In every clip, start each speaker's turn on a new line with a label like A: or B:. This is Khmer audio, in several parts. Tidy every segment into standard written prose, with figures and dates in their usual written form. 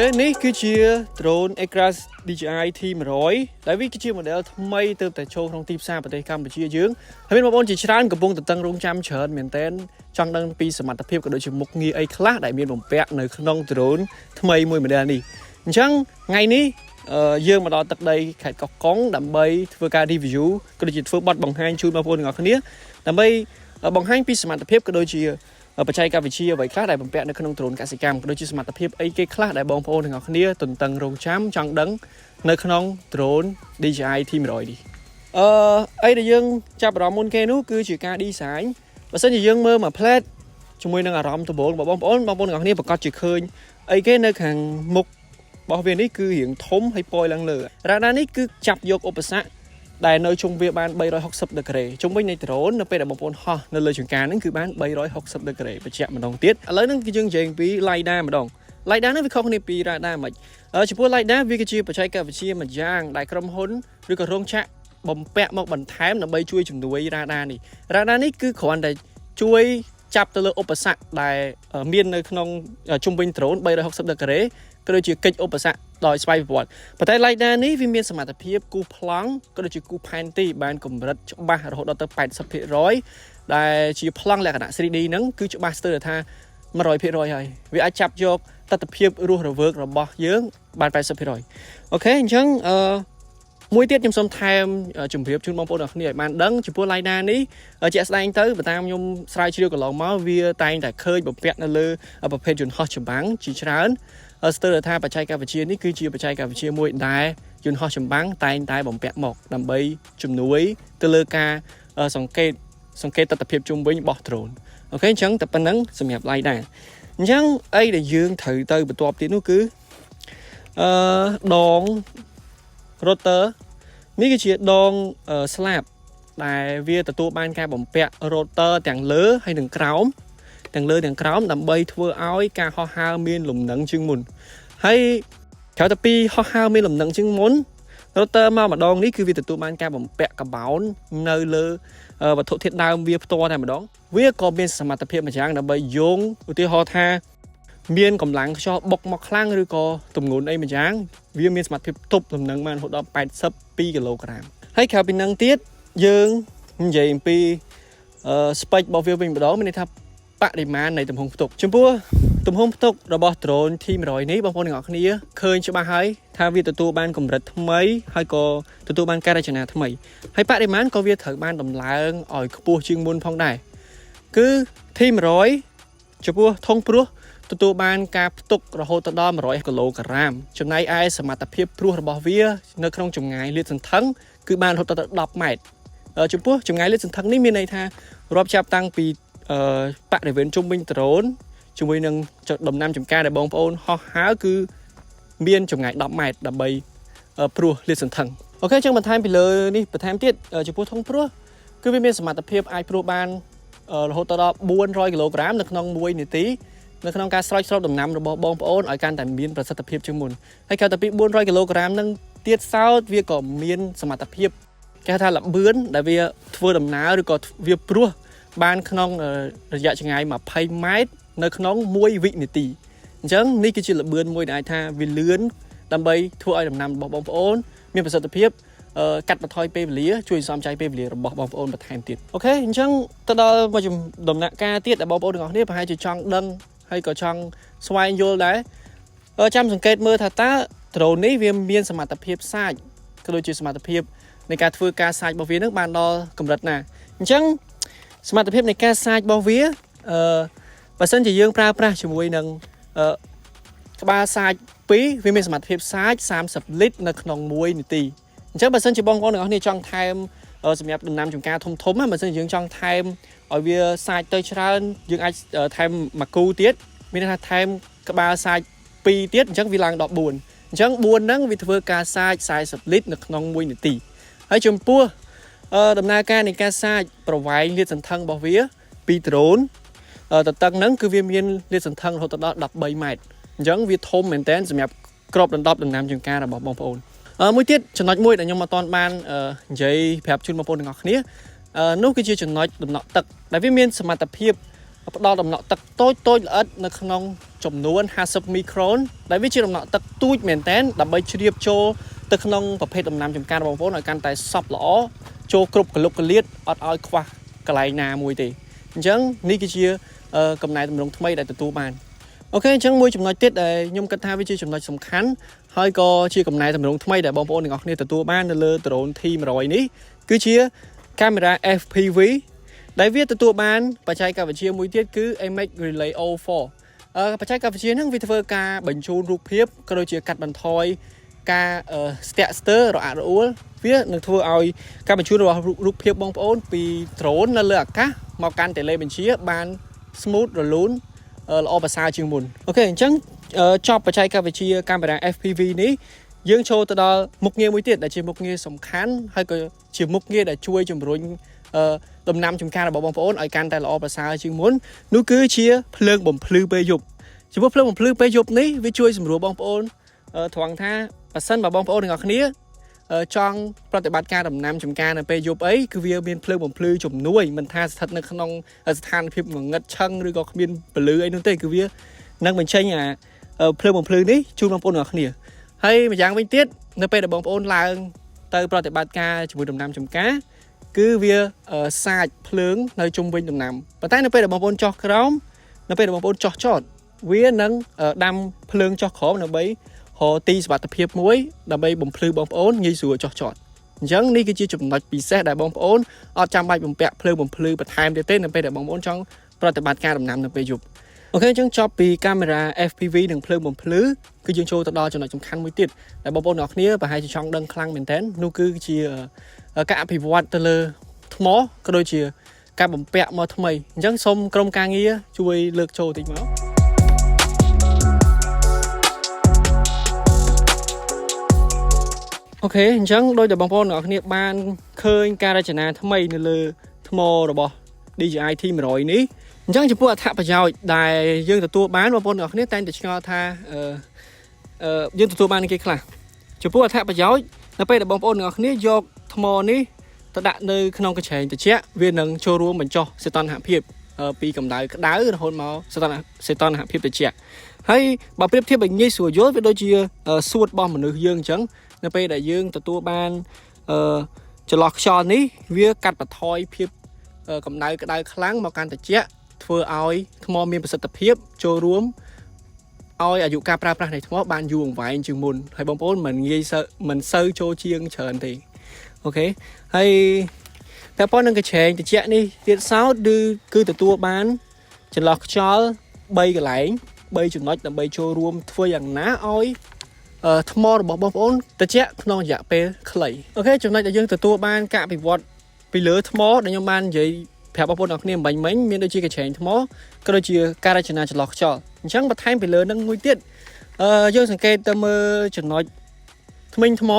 A: នេះគឺជា drone Acras DJI T100 ដែលវាគឺជា model ថ្មីទើបតែចូលក្នុងទីផ្សារប្រទេសកម្ពុជាយើងហើយមានបងប្អូនជាច្រើនកំពុងតតឹងរង់ចាំច្រើនមែនទែនចង់ដឹងពីសមត្ថភាពក៏ដូចជាមុខងារអីខ្លះដែលមានបំពាក់នៅក្នុង drone ថ្មីមួយ model នេះអញ្ចឹងថ្ងៃនេះយើងមកដល់ទឹកដីខេត្តកោះកុងដើម្បីធ្វើការ review ក៏ដូចជាធ្វើបទបង្ហាញជូនបងប្អូនទាំងអស់គ្នាដើម្បីបង្ហាញពីសមត្ថភាពក៏ដូចជាបច្ចេកវិទ្យាអ្វីខ្លះដែលបំពាក់នៅក្នុង drone កសិកម្មក៏ដូចជាសមត្ថភាពអីគេខ្លះដែលបងប្អូនទាំងអស់គ្នាទន្ទឹងរង់ចាំចង់ដឹងនៅក្នុង drone DJI T100 នេះអីដែលយើងចាប់អារម្មណ៍មុនគេនោះគឺជាការ design បើសិនជាយើងមើលមួយ plate ជាមួយនឹងអារម្មណ៍ដំបូងរបស់បងប្អូនទាំងអស់គ្នាប្រកាសជាឃើញអីគេនៅខាងមុខរបស់វានេះគឺរាងធំហើយពណ៌ឡើងលើរ៉ាដានេះគឺចាប់យកឧបសគ្គដែលនៅជុំវាបាន360ដឺក្រេជុំវិញនៃ drone នៅពេលដែលបងប្អូនហោះនៅលើចង្ការហ្នឹងគឺបាន360ដឺក្រេបញ្ជាក់ម្ដងទៀតឥឡូវហ្នឹងគឺយើងនិយាយពី LiDAR ម្ដង LiDAR ហ្នឹងវាខុសគ្នាពី radar មិនចំពោះ LiDAR វាគឺជាបច្ចេកវិទ្យាមួយយ៉ាងដែលក្រុមហ៊ុនឬក៏រោងចក្របំពាក់មកបន្ថែមដើម្បីជួយជំនួយ radar នេះ radar នេះគឺគ្រាន់តែជួយចាប់ទៅលើឧបសគ្គដែលមាននៅក្នុងជុំវិញ drone 360ដឺក្រេក៏ដូចជាកិច្ចឧបសគ្គដោយស្វ័យប្រវត្តិប៉ុន្តែ LiDAR នេះវាមានសមត្ថភាពគូសប្លង់ក៏ដូចជាគូសផែនទីបានកម្រិតច្បាស់រហូតដល់ទៅ 80% ដែលជាប្លង់លក្ខណៈ 3D ហ្នឹងគឺច្បាស់ស្ទើរថា 100% ហើយវាអាចចាប់យកទស្សនវិជ្ជារស់រវើករបស់យើងបាន 80% អូខេអញ្ចឹងមួយទៀតខ្ញុំសូមថែមជម្រាបជូនបងប្អូនទាំងគ្នាឲ្យបានដឹងចំពោះ LiDAR នេះជាក់ស្ដែងទៅបើតាមខ្ញុំស្រាវជ្រាវកន្លងមកវាតែងតែឃើញបំពាក់នៅលើប្រភេទយន្តហោះចម្បាំងជាច្រើនស្ទើរថាបច្ចេកវិទ្យានេះគឺជាបច្ចេកវិទ្យាមួយដែលយន្តហោះចម្បាំងតែងតែបំពាក់មកដើម្បីជំនួយទៅលើការសង្កេតទស្សនវិជ្ជាជុំវិញរបស់ drone អូខេអញ្ចឹងតែប៉ុណ្្នឹងសម្រាប់ LiDAR អញ្ចឹងអីដែលយើងត្រូវទៅបន្ទាប់ទៀតនោះគឺដង rotor នេះគឺជាដងស្លាបដែលវាទទួលបានការបំពាក់ rotor ទាំងលើហើយនិងក្រោមទាំងលើទាំងក្រោមដើម្បីធ្វើឲ្យការហោះហើរមានលំនឹងជាងមុនហើយក្រៅពីហោះហើរមានលំនឹងជាងមុន rotor មកម្ដងនេះគឺវាទទួលបានការបំពាក់កាបោននៅលើវត្ថុធាតុដើមវាផ្ទាល់តែម្ដងវាក៏មានសមត្ថភាពមួយយ៉ាងដើម្បីយោងឧទាហរណ៍ថាមានកម្លាំងខ្យល់បុកមកខ្លាំងឬក៏ទម្ងន់អីមួយយ៉ាងវាមានសមត្ថភាពទប់លំនឹងបានរហូតដល់82គីឡូក្រាមហើយក្រៅពីនឹងទៀតយើងនិយាយអំពីspec របស់វាវិញម្ដងមានន័យថាបរិមាណនៃទំហំផ្ទុកចំពោះទំហំផ្ទុករបស់ drone T100 នេះបងប្អូនទាំងអស់គ្នាឃើញច្បាស់ហើយថាវាទទួលបានកម្រិតថ្មីហើយក៏ទទួលបានការរចនាថ្មីហើយបរិមាណក៏វាត្រូវបានដំឡើងឲ្យខ្ពស់ជាងមុនផងដែរគឺ T100 ចំពោះធុងព្រោះទទួលបានការផ្ទុករហូតដល់100គីឡូក្រាមចំណែកឯសមត្ថភាពព្រោះរបស់វានៅក្នុងចម្ងាយលាតសន្ធឹងគឺបានរហូតដល់10ម៉ែត្រចំពោះចម្ងាយលាតសន្ធឹងនេះមានន័យថារាប់ចាប់តាំងពីបរិវេណជុំវិញ drone ជាមួយនឹងដំណាំចម្ការដែលបងប្អូនហោះហើរគឺមានចម្ងាយ10ម៉ែត្រដើម្បីព្រោះលាតសន្ធឹងអូខេចឹងបន្ថែមពីលើនេះបន្ថែមទៀតចំពោះធុងព្រោះគឺវាមានសមត្ថភាពអាចព្រោះបានរហូតដល់400គីឡូក្រាមនៅក្នុង1នាទីនៅក្នុងការស្រោចស្រពដំណាំរបស់បងប្អូនឲ្យកាន់តែមានប្រសិទ្ធភាពជាងមុនហើយក្រៅពី400គីឡូក្រាមនឹងទៀតសោតវាក៏មានសមត្ថភាពគេថាល្បឿនដែលវាធ្វើដំណើរឬក៏វាព្រោះបានក្នុងរយៈចម្ងាយ20ម៉ែត្រនៅក្នុង1វិនាទីអញ្ចឹងនេះគឺជាល្បឿនមួយដែលអាចថាវាលឿនដើម្បីធ្វើឲ្យដំណាំរបស់បងប្អូនមានប្រសិទ្ធភាពកាត់បន្ថយពេលវេលាជួយសន្សំចៃពេលវេលារបស់បងប្អូនបន្ថែមទៀតអូខេអញ្ចឹងទៅដល់មកដំណាក់កាលទៀតដែលបងប្អូនទាំងអស់គ្នាប្រហែលជាចង់ដឹងហើយក៏ចង់ស្វែងយល់ដែរចាំសង្កេតមើលថាតើ drone នេះវាមានសមត្ថភាពសាចក៏ដូចជាសមត្ថភាពនៃការធ្វើការសាចរបស់វានឹងបានដល់កម្រិតណាអញ្ចឹងសមត្ថភាពនៃការសាចរបស់វាបើសិនជាយើងប្រើប្រាស់ជាមួយនឹងក្បាលសាច2វាមានសមត្ថភាពសាច30លីត្រនៅក្នុង1នាទីអញ្ចឹងបើសិនជាបងប្អូនទាំងអស់គ្នាចង់ថែមសម្រាប់ដំណាំចម្ការធំបើសិនជាយើងចង់ថែមឲ្យវាសាចទៅច្រើនយើងអាចថែមមួយគូទៀតមានន័យថាថែមក្បាលសាច2ទៀតអញ្ចឹងវាឡើងដល់4អញ្ចឹង4ហ្នឹងវាធ្វើការសាច40លីត្រនៅក្នុង1នាទីហើយចំពោះដំណើរការនៃការសាចប្រវែងលាតសន្ធឹងរបស់វាពី drone តតឹងហ្នឹងគឺវាមានលាតសន្ធឹងរហូតដល់13ម៉ែត្រអញ្ចឹងវាធំមែនតើសម្រាប់គ្របដណ្ដប់ដំណាំចម្ការរបស់បងប្អូនមួយទៀតចំណុចមួយដែលខ្ញុំអត់ទាន់បាននិយាយប្រាប់ជូនបងប្អូនទាំងអស់គ្នានោះគឺជាចំណុចដំណក់ទឹកដែលវាមានសមត្ថភាព ផ្ដល់ដំណក់ទឹកតូចល្អិតនៅក្នុងចំនួន50មីក្រូនដែលវាជាដំណក់ទឹកទូចមែនទែនដើម្បីជ្រាបចូលទៅក្នុងប្រភេទដំណាំចម្ការបងប្អូនឲ្យកាន់តែសព្វល្អចូលគ្រប់កលុកកលៀតអត់ឲ្យខ្វះកន្លែងណាមួយទេអញ្ចឹងនេះគឺជាកំណែតម្រង់ថ្មីដែលទទួលបានអូខេអញ្ចឹងមួយចំណុចទៀតដែលខ្ញុំគិតថាវាជាចំណុចសំខាន់ហើយក៏ជាកំណែតម្រង់ថ្មីដែលបងប្អូនទាំងអស់គ្នាទទួលបាននៅលើ drone T100 នេះគឺជាកាមេរ៉ា FPV ដែលវាទទួលបានបច្ចេកវិទ្យាមួយទៀតគឺ Image Relay O4 បច្ចេកវិទ្យាហ្នឹងវាធ្វើការបញ្ជូនរូបភាពក៏ដូចជាកាត់បន្ថយការស្ទាក់ស្ទើររអាក់រអួលវានឹងធ្វើឲ្យការបញ្ជូនរបស់រូបភាពបងប្អូនពី drone នៅលើអាកាសមកកាន់តេឡេបញ្ជាបាន smooth រលូនល្អប្រសើរជាងមុនអូខេអញ្ចឹងចប់បច្ចេកវិទ្យាកាមេរ៉ា FPV នេះយើងចូលទៅដល់មុខងារមួយទៀតដែលជាមុខងារសំខាន់ហើយក៏ជាមុខងារដែលជួយជំរុញដំណាំចម្ការរបស់បងប្អូនឲ្យកាន់តែល្អប្រសើរជាងមុននោះគឺជាភ្លើងបំភ្លឺពេលយប់ចំពោះភ្លើងបំភ្លឺពេលយប់នេះវាជួយសម្រួលបងប្អូនត្រង់ថាប៉ះសិនបើបងប្អូនទាំងអស់គ្នាចង់ប្រតិបត្តិការដំណាំចម្ការនៅពេលយប់អីគឺវាមានភ្លើងបំភ្លឺជំនួយមិនថាស្ថិតនៅក្នុងស្ថានភាពងងឹតឆឹងឬក៏គ្មានពន្លឺអីនោះទេគឺវានឹងបញ្ចេញអាភ្លើងបំភ្លឺនេះជូនបងប្អូនទាំងអស់គ្នាហើយម្យ៉ាងវិញទៀតនៅពេលដែលបងប្អូនឡើងទៅប្រតិបត្តិការជាមួយដំណាំចម្ការគឺវាសាចភ្លើងនៅជុំវិញដំណាំប៉ុន្តែនៅពេលដែលបងប្អូនចោះក្រោមនៅពេលដែលបងប្អូនចោះចតវានឹងដាំភ្លើងចោះក្រោមដើម្បីរកទីសុវត្ថិភាពមួយដើម្បីបំភ្លឺបងប្អូនងាយស្រួលចោះចតអញ្ចឹងនេះគឺជាចំណុចពិសេសដែលបងប្អូនអត់ចាំបាច់បំពាក់ភ្លើងបំភ្លឺបន្ថែមទៀតទេនៅពេលដែលបងប្អូនចង់ប្រតិបត្តិការដំណាំនៅពេលយប់អូខេអញ្ចឹងចប់ពីកាមេរ៉ា FPV និងភ្លើងបំភ្លឺគឺយើងចូលទៅដល់ចំណុចសំខាន់មួយទៀតដែលបងប្អូនទាំងអស់គ្នាប្រហែលជាចង់ដឹងខ្លាំងមែនទែននោះគឺជាការអភិវឌ្ឍទៅលើថ្មក៏ដូចជាការបំពាក់មកថ្មីអញ្ចឹងសូមក្រុមការងារជួយលើកចូលតិចមកអូខេអញ្ចឹងដោយតែបងប្អូនទាំងអស់គ្នាបានឃើញការរចនាថ្មីនៅលើថ្មរបស់ DJI T100 នេះអញ្ចឹងចំពោះអត្ថប្រយោជន៍ដែលយើងទទួលបានបងប្អូនទាំងអស់គ្នាតែងតែឆ្ងល់ថាយើងទទួលបានគេខ្លះចំពោះអត្ថប្រយោជន៍នៅពេលដែលបងប្អូនទាំងអស់គ្នាយកថ្មនេះទៅដាក់នៅក្នុងកញ្ឆេងត្រជាក់វានឹងចូលរួមបញ្ចុះសីតុណ្ហភាពពីកម្ដៅក្ដៅរហូតមកសីតុណ្ហភាពត្រជាក់ហើយបើប្រៀបធៀបឲ្យងាយស្រួលយល់វាដូចជាសួតរបស់មនុស្សយើងអញ្ចឹងនៅពេលដែលយើងទទួលបានចន្លោះខ្យល់នេះវាកាត់បន្ថយភាពកម្ដៅក្ដៅខ្លាំងមកកាន់ត្រជាក់ធ្វើឲ្យថ្មមានប្រសិទ្ធភាពចូលរួមឲ្យអាយុការប្រើប្រាស់នៃថ្មបានយូរអង្វែងជាងមុនហើយបងប្អូនមិនសូវចូលជាងច្រើនទេអូខេហើយតែប៉ុណ្្នឹងកញ្ឆេងត្រជាក់នេះទៀតសោតគឺទទួលបានចន្លោះខ្យល់3កន្លែង3ចំណុចដើម្បីចូលរួមធ្វើយ៉ាងណាឲ្យថ្មរបស់បងប្អូនត្រជាក់ក្នុងរយៈពេលខ្លីអូខេចំណុចដែលយើងទទួលបានការអភិវឌ្ឍពីលើថ្មដែលខ្ញុំបាននិយាយប្រាប់បងប្អូនអរគ្នាមិញមានដូចជាកញ្ឆេងថ្មក៏ដូចជាការរចនាចន្លោះខ្យល់អញ្ចឹងបន្ថែមពីលើនឹងមួយទៀតយើងសង្កេតទៅមើលចំណុចធ្មេញថ្ម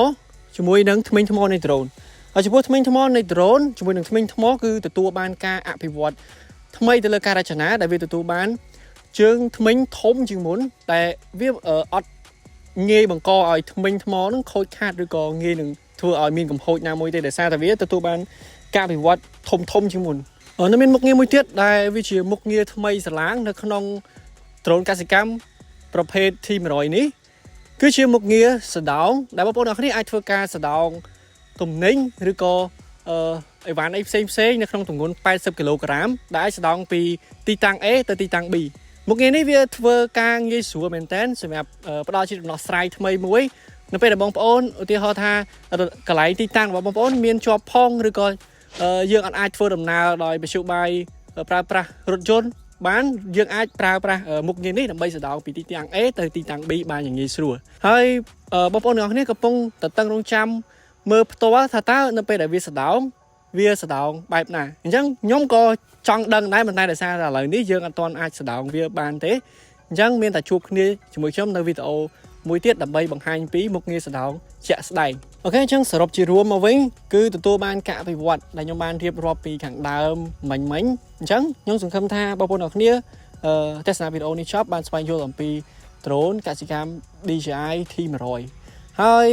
A: ជាមួយនឹងធ្មេញថ្មនៃ drone ហើយចំពោះធ្មេញថ្មនៃ drone ជាមួយនឹងធ្មេញថ្មគឺទទួលបានការអភិវឌ្ឍថ្មីទៅលើការរចនាដែលវាទទួលបានជើងធ្មេញធំជាងមុនតែវាអត់ងាយបង្កឲ្យធ្មេញថ្មនឹងខូចខាតឬក៏ងាយនឹងធ្វើឲ្យមានកំហូចណាមួយទេដោយសារតែវាទទួលបានការអភិវឌ្ឍធំជាងមុននៅមានមុខងារមួយទៀតដែលវាជាមុខងារថ្មីស្រឡាងនៅក្នុង drone កសិកម្មប្រភេទ T100 នេះគឺជាមុខងារសដោងដែលបងប្អូនអរគ្នាអាចធ្វើការសដោងទំនិញឬក៏អីវ៉ាន់អីផ្សេងនៅក្នុងទម្ងន់80គីឡូក្រាមដែលអាចសដោងពីទីតាំង A ទៅទីតាំង B មុខងារនេះវាធ្វើការងាយស្រួលមែនតើសម្រាប់ផ្ដល់ជាដំណោះស្រាយថ្មីមួយនៅពេលដែលបងប្អូនឧទាហរណ៍ថាកន្លែងទីតាំងរបស់បងប្អូនមានជាប់ផងឬក៏យើងអាចធ្វើដំណើរដោយមធ្យោបាយប្រើប្រាស់រថយន្តបានយើងអាចប្រើប្រាស់មុខងារនេះដើម្បីសដោងពីទីតាំង A ទៅទីតាំង B បានយ៉ាងងាយស្រួលហើយបងប្អូនទាំងអស់គ្នាកំពុងតតឹងរង់ចាំមើលផ្ទាល់ថាតើនៅពេលដែលវាសដោងបែបណាអញ្ចឹងខ្ញុំក៏ចង់ដឹងដែរប៉ុន្តែដោយសារតែឥឡូវនេះយើងអត់ទាន់អាចសដោងវាបានទេអញ្ចឹងមានតែជួបគ្នាជាមួយខ្ញុំនៅវីដេអូមួយទៀតដើម្បីបង្ហាញពីមុខងារសដោងជាក់ស្ដែងអូខេអញ្ចឹងសរុបជារួមមកវិញគឺទទួលបានការអភិវឌ្ឍដែលខ្ញុំបានរៀបរាប់ពីខាងដើមមិញអញ្ចឹងខ្ញុំសង្ឃឹមថាបងប្អូនទាំងគ្នាទស្សនាវីដេអូនេះចប់បានស្វែងយល់អំពី drone កសិកម្ម DJI T100 ហើយ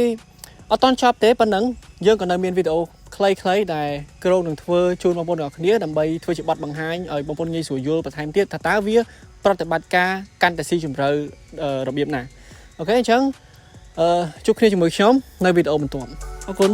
A: អត់តន់ចប់ទេប៉ុណ្ណឹងយើងក៏នៅមានវីដេអូខ្លីៗដែលក្រុងនឹងធ្វើជូនបងប្អូនទាំងអស់គ្នាដើម្បីធ្វើជាបទបង្ហាញឲ្យបងប្អូនងាយស្រួលយល់បន្ថែមទៀតថាតើវាប្រតិបត្តិការកាន់តែស៊ីជម្រៅរបៀបណាអូខេអញ្ចឹងជួបគ្នាជាមួយខ្ញុំនៅវីដេអូបន្ទាប់អរគុណ